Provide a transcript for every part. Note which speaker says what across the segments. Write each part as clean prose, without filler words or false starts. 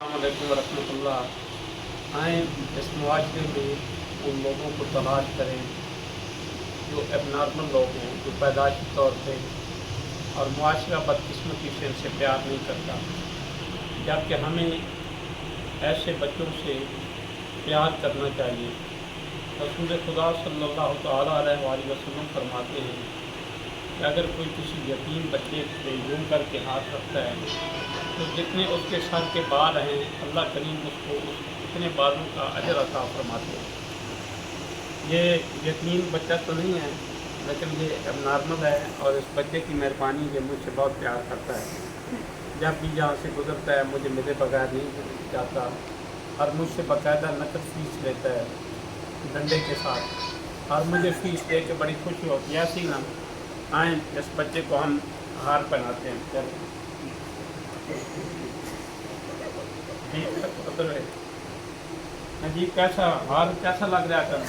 Speaker 1: अस्सलामुअलैकुम वरहमतुल्लाह। आए इस मुआशरे में उन लोगों को तलाश करें जो एबनॉर्मल लोग हैं, जो पैदाइशी तौर पे और मुआशरा बदकिस्मती से इनसे प्यार नहीं करता, जबकि हमें ऐसे बच्चों से प्यार करना चाहिए। रसूल खुदा सल्लल्लाहु तआला अलैहि वसल्लम फरमाते हैं कि अगर कोई किसी यतीम बच्चे पे यूं करके हाथ रखता है तो जितने उसके सर के बाल हैं अल्लाह करीम उसको उतने बालों का अजर अता फरमाते हैं। ये यतीम बच्चा तो नहीं है, लेकिन ये एबनॉर्मल है और इस बच्चे की मेहरबानी ये मुझसे बहुत प्यार करता है। जब भी यहाँ से गुजरता है मुझे मेरे बगैर नहीं जाता और मुझसे बाकायदा नकद फीस लेता है डंडे के साथ, और मुझे फ़ीस दे के बड़ी खुशी होती है। ऐसी ना आए इस बच्चे को हम हार पहनाते हैं। चलो जी, कैसा हार कैसा लग रहा है?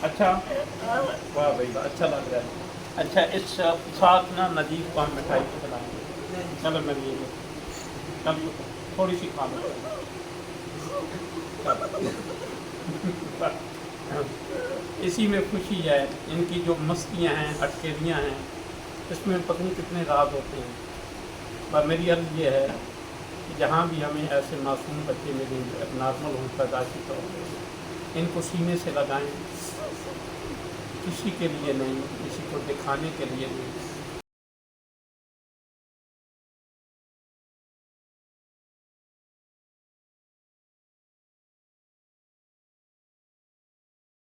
Speaker 1: अच्छा, वाह भाई वाह, अच्छा लग रहा है। अच्छा, इस साथ ना नजीब को हम मिठाई खिलाएंगे। चलो नजीब, चलो थोड़ी सी खा लो। इसी में खुशी है, इनकी जो मस्तियाँ हैं, अटकेलियाँ हैं, इसमें पता नहीं कितने राज होते हैं। पर मेरी अर्ज़ ये है कि जहाँ भी हमें ऐसे मासूम बच्चे मिलें जो एबनॉर्मल हों पैदाइशी तौर पर, इनको सीने से लगाएं, किसी के लिए नहीं, किसी को दिखाने के लिए नहीं।